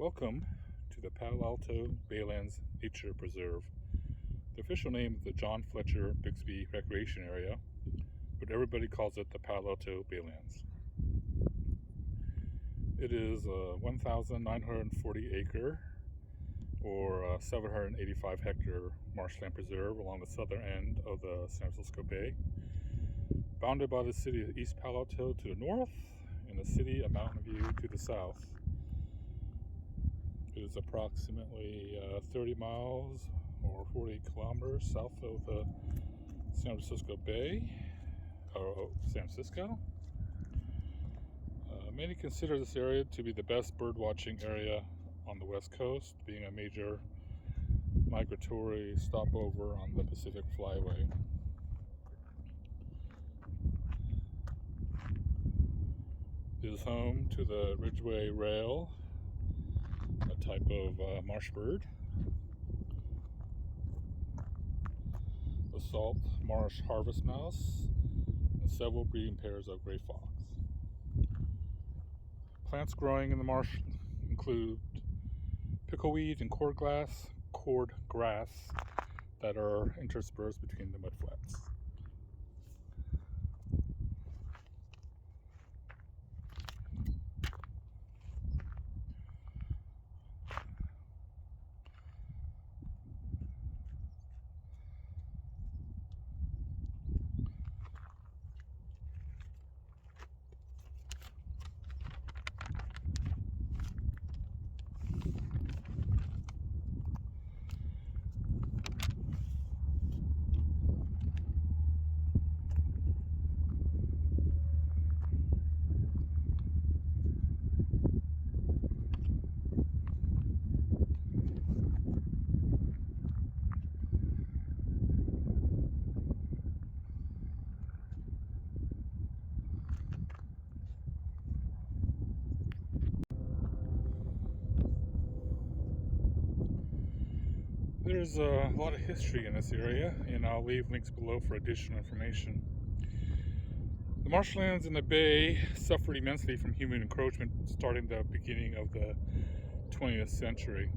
Welcome to the Palo Alto Baylands Nature Preserve. The official name is the John Fletcher Bixby Recreation Area, but everybody calls it the Palo Alto Baylands. It is a 1,940 acre or 785 hectare marshland preserve along the southern end of the San Francisco Bay, bounded by the city of East Palo Alto to the north and the city of Mountain View to the south. It is approximately 30 miles or 40 kilometers south of the San Francisco Bay, or San Francisco. Many consider this area to be the best bird watching area on the West Coast, being a major migratory stopover on the Pacific Flyway. It is home to the Ridgeway rail, a type of marsh bird, the salt marsh harvest mouse, and several breeding pairs of gray fox. Plants growing in the marsh include pickleweed and cord grass that are interspersed between the mudflats. There's a lot of history in this area, and I'll leave links below for additional information. The marshlands in the bay suffered immensely from human encroachment starting the beginning of the 20th century.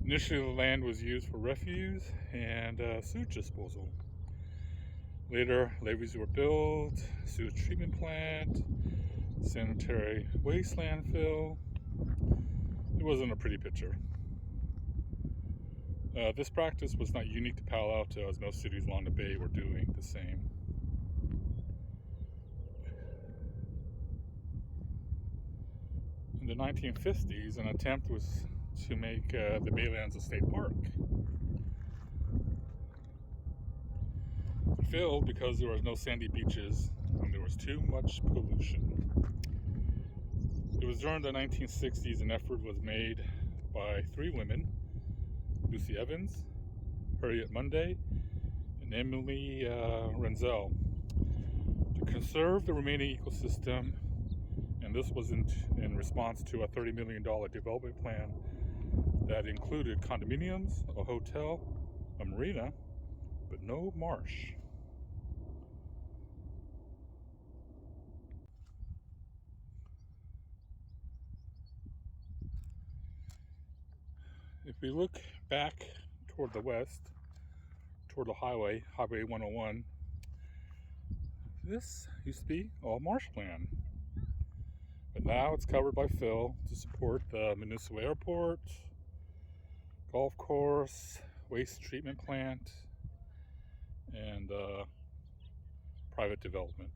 Initially, the land was used for refuse and sewage disposal. Later, levees were built, sewage treatment plant, sanitary waste landfill. It wasn't a pretty picture. This practice was not unique to Palo Alto, as most cities along the bay were doing the same. In the 1950s, an attempt was to make the Baylands a state park. It failed because there was no sandy beaches and there was too much pollution. It was during the 1960s an effort was made by three women, Lucy Evans, Harriet Monday, and Emily Renzel, to conserve the remaining ecosystem, and this was in response to a $30 million development plan that included condominiums, a hotel, a marina, but no marsh. If we look back toward the west, toward the highway, Highway 101, this used to be all marshland. But now it's covered by fill to support the municipal airport, golf course, waste treatment plant, and private development.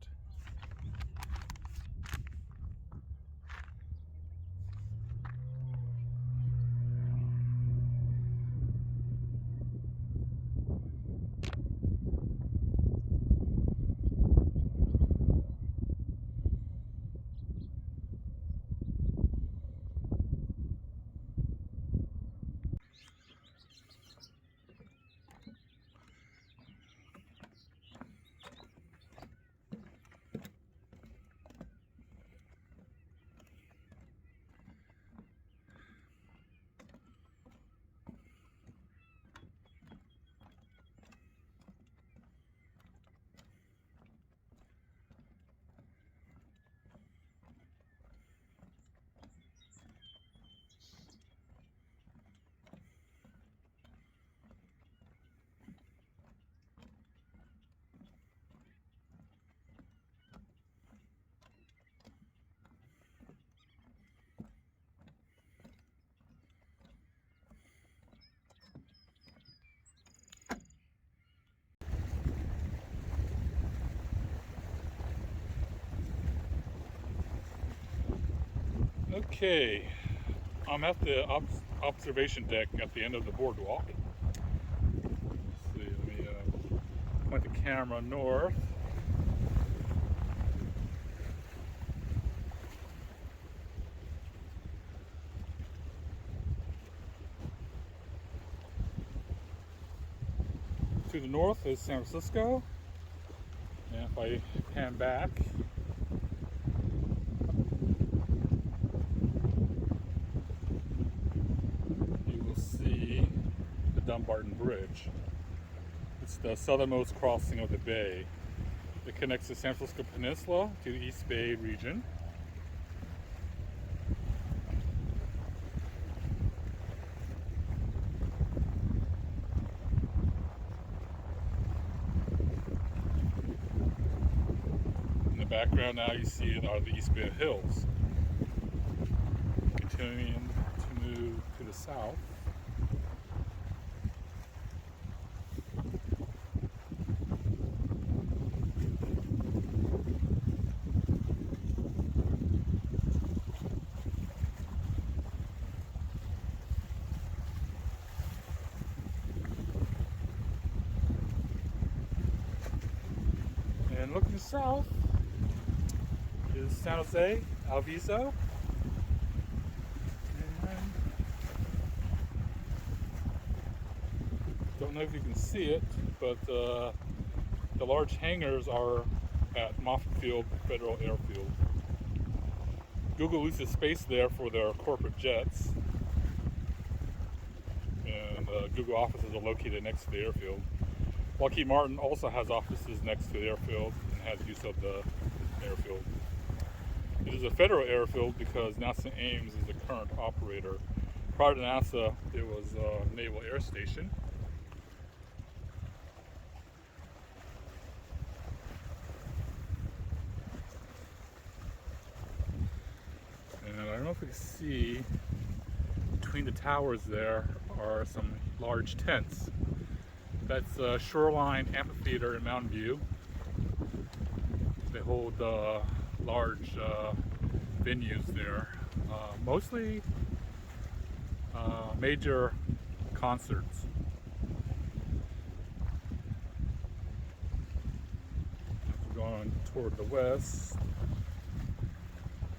Okay, I'm at the observation deck at the end of the boardwalk. Let's see, let me point the camera north. To the north is San Francisco, and if I pan back, you will see the Dumbarton Bridge. It's the southernmost crossing of the bay. It connects the San Francisco Peninsula to the East Bay region. In the background now you see are the East Bay Hills. Continuing to move to the south. And looking south is San Jose, Alviso. And don't know if you can see it, but the large hangars are at Moffett Field Federal Airfield. Google uses space there for their corporate jets, and Google offices are located next to the airfield. Lockheed Martin also has offices next to the airfield and has use of the airfield. It is a federal airfield because NASA Ames is the current operator. Prior to NASA, it was a Naval Air Station. And I don't know if you can see, between the towers there are some large tents. That's Shoreline Amphitheater in Mountain View. They hold large venues there, mostly major concerts. Going toward the west,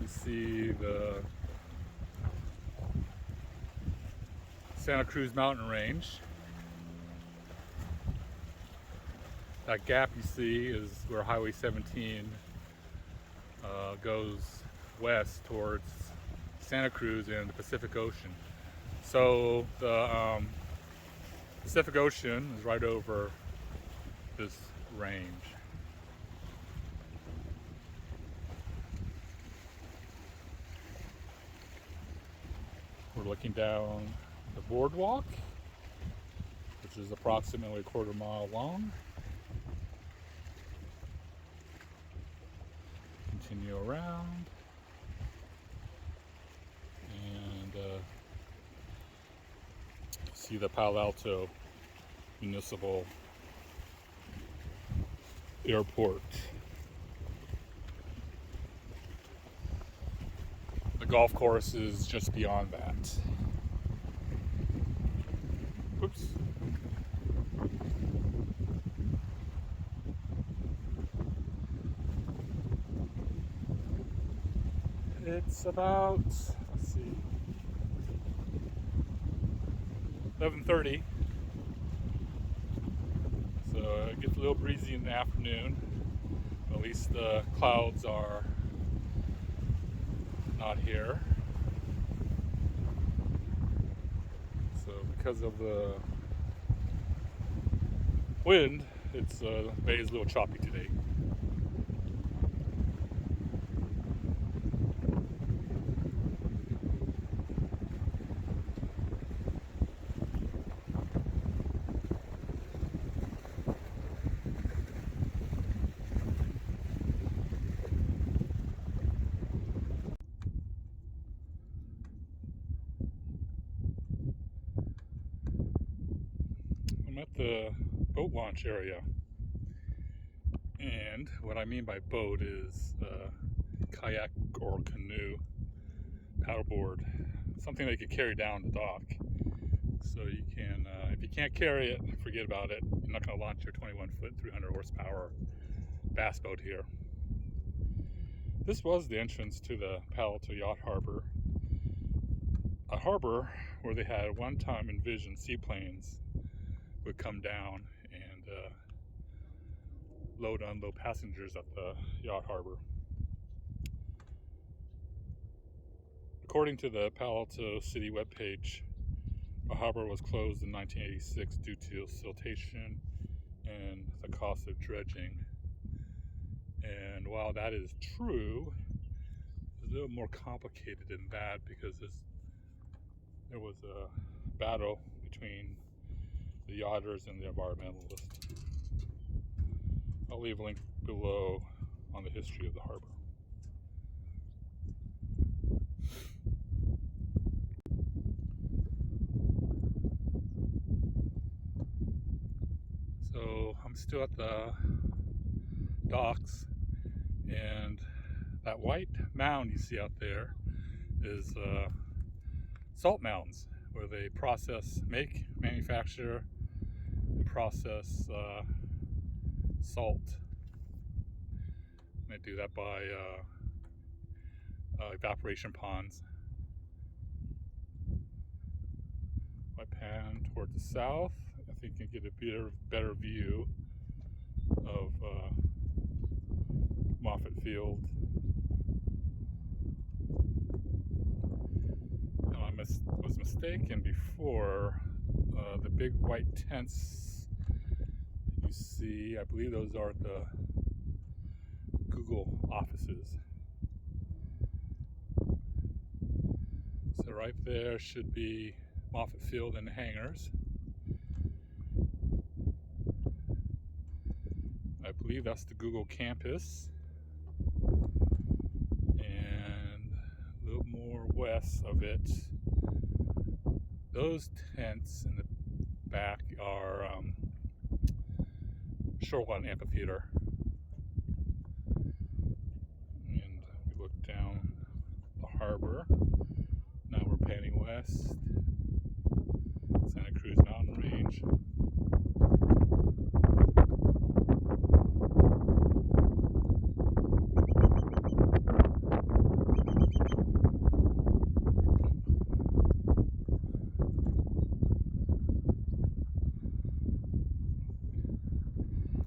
you see the Santa Cruz Mountain Range. That gap you see is where Highway 17 goes west towards Santa Cruz and the Pacific Ocean. So the Pacific Ocean is right over this range. We're looking down the boardwalk, which is approximately a quarter mile long. Continue around, and see the Palo Alto Municipal Airport. The golf course is just beyond that. Oops. It's about, let's see, 11:30. So it gets a little breezy in the afternoon. At least the clouds are not here. So because of the wind, the bay is a little choppy today. I'm at the boat launch area, and what I mean by boat is kayak or canoe. paddleboard, something they could carry down the dock. So you can, if you can't carry it, forget about it. You're not going to launch your 21-foot, 300 horsepower bass boat here. This was the entrance to the Palo Alto Yacht Harbor, a harbor where they had one time envisioned seaplanes would come down and load and unload passengers at the yacht harbor. According to the Palo Alto City webpage, the harbor was closed in 1986 due to siltation and the cost of dredging. And while that is true, it's a little more complicated than that because there was a battle between the yachters and the environmentalists. I'll leave a link below on the history of the harbor. So I'm still at the docks, and that white mound you see out there is salt mounds where they manufacture and process salt. They do that by evaporation ponds. If I pan toward the south, I think you can get a better view of Moffett Field. Now, I was mistaken before. The big white tents you see, I believe those are the Google offices. So right there should be Moffett Field and the hangars. I believe that's the Google campus. And a little more west of it, those tents in the back are Shoreline Amphitheater. And we look down the harbor. Now we're panning west, Santa Cruz Mountain Range.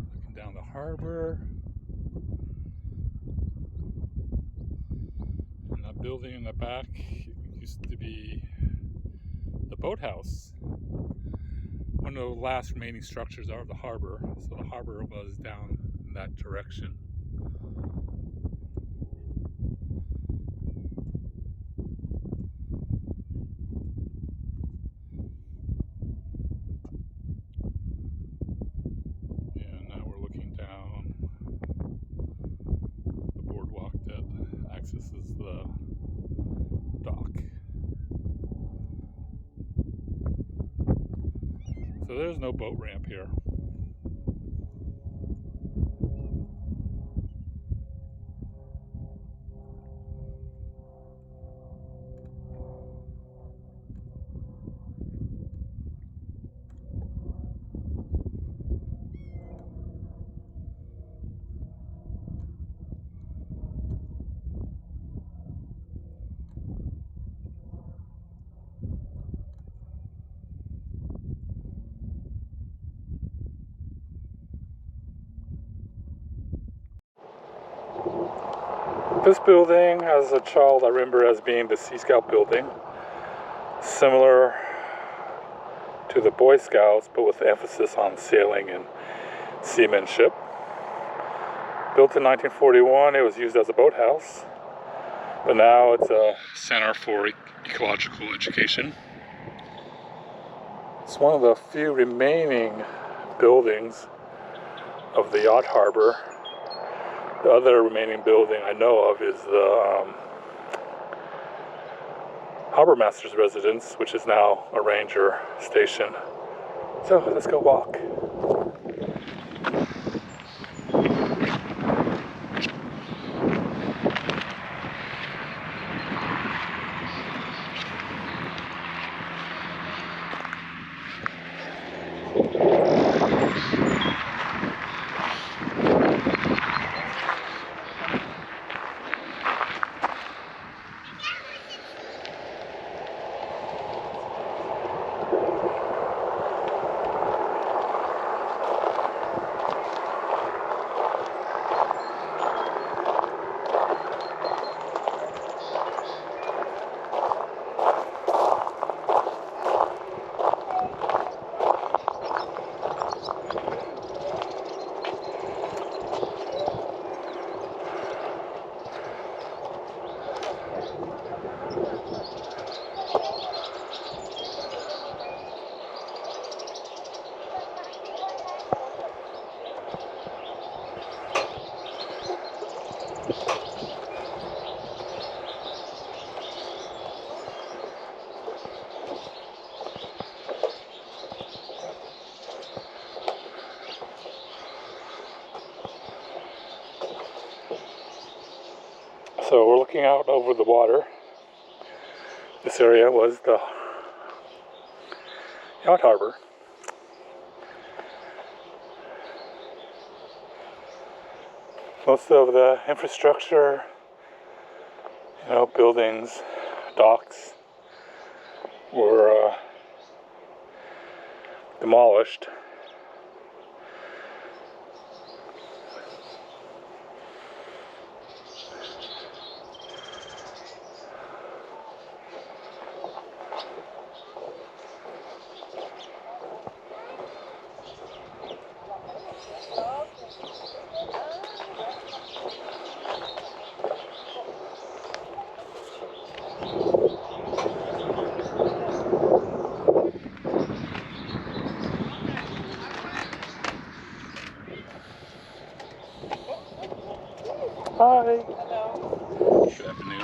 Looking down the harbor. And that building in the back used to be the boathouse. One of the last remaining structures out of the harbor. So the harbor was down in that direction. And now we're looking down the boardwalk that accesses the dock. So there's no boat ramp here. This building, as a child, I remember as being the Sea Scout building, similar to the Boy Scouts, but with emphasis on sailing and seamanship. Built in 1941, it was used as a boathouse, but now it's a center for ecological education. It's one of the few remaining buildings of the yacht harbor. The other remaining building I know of is the Harbor Master's residence, which is now a ranger station. So let's go walk. looking out over the water. This area was the yacht harbor. Most of the infrastructure, buildings, docks, were demolished. Hi. Hello. Good afternoon.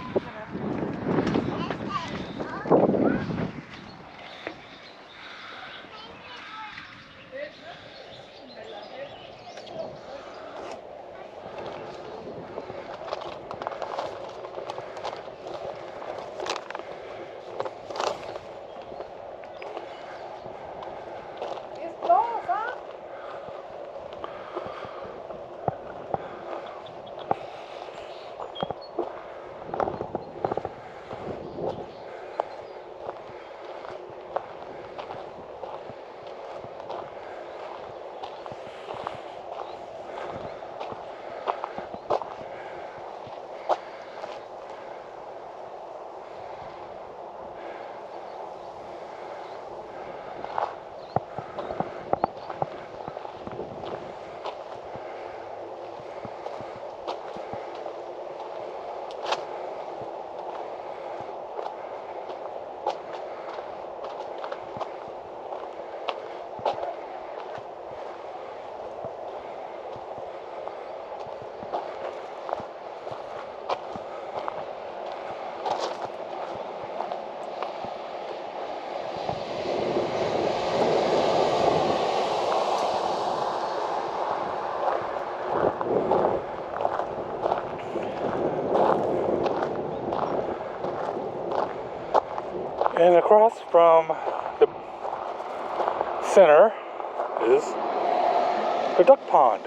And across from the center is the duck pond.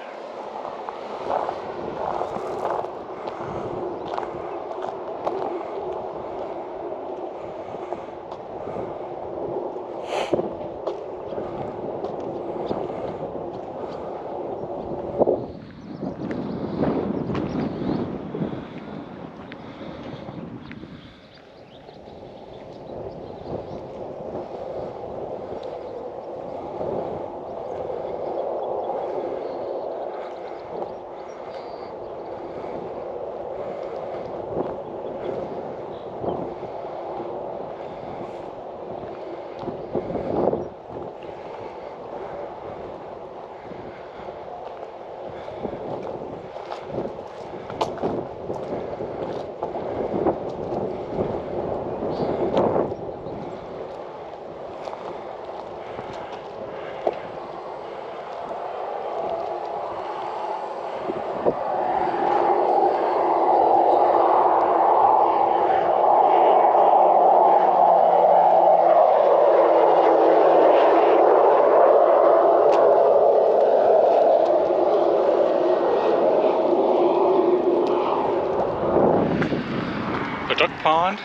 The duck pond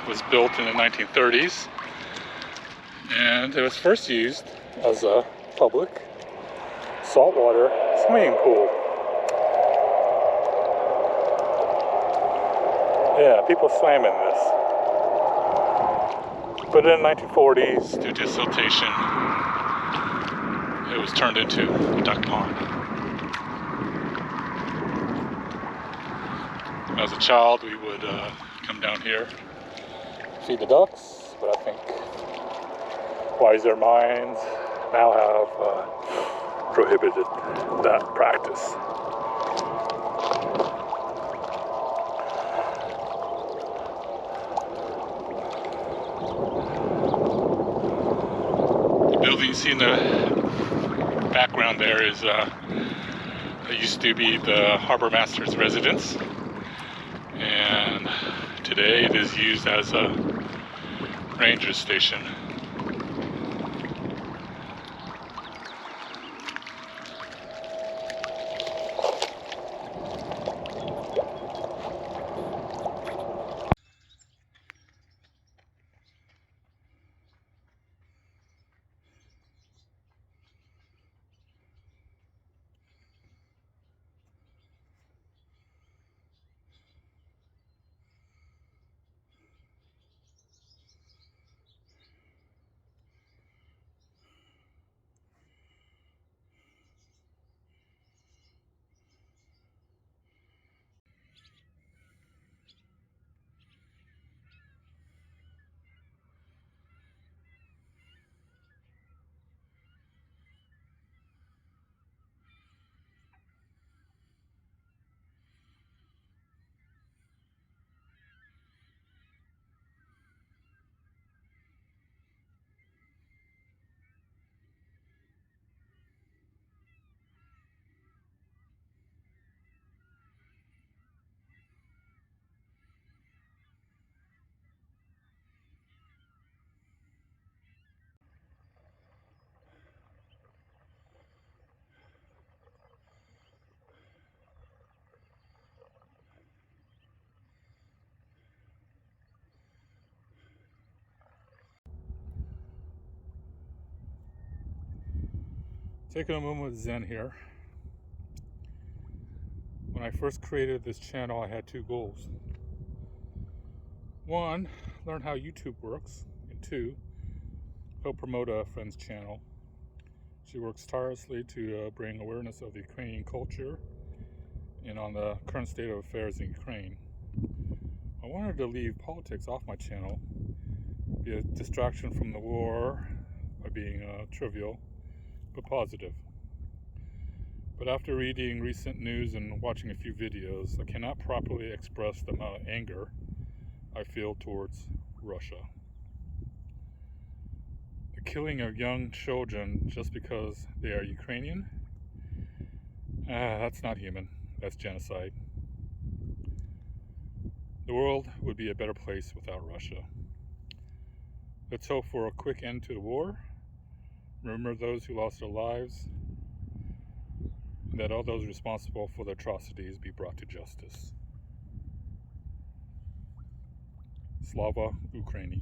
was built in the 1930s, and it was first used as a public saltwater swimming pool. Yeah, people swam in this. But in the 1940s, due to siltation, it was turned into a duck pond. As a child, we would come down here, feed the ducks, but I think wiser minds now have prohibited that practice. The building you see in the background there is it used to be the harbor master's residence, and today it is used as a ranger station. Taking a moment of zen here. When I first created this channel, I had two goals. One, learn how YouTube works, and two, help promote a friend's channel. She works tirelessly to bring awareness of the Ukrainian culture and on the current state of affairs in Ukraine. I wanted to leave politics off my channel, be a distraction from the war by being trivial but positive. But after reading recent news and watching a few videos, I cannot properly express the amount of anger I feel towards Russia. The killing of young children just because they are Ukrainian? That's not human. That's genocide. The world would be a better place without Russia. Let's hope for a quick end to the war. Remember those who lost their lives, and that all those responsible for the atrocities be brought to justice. Slava Ukraini.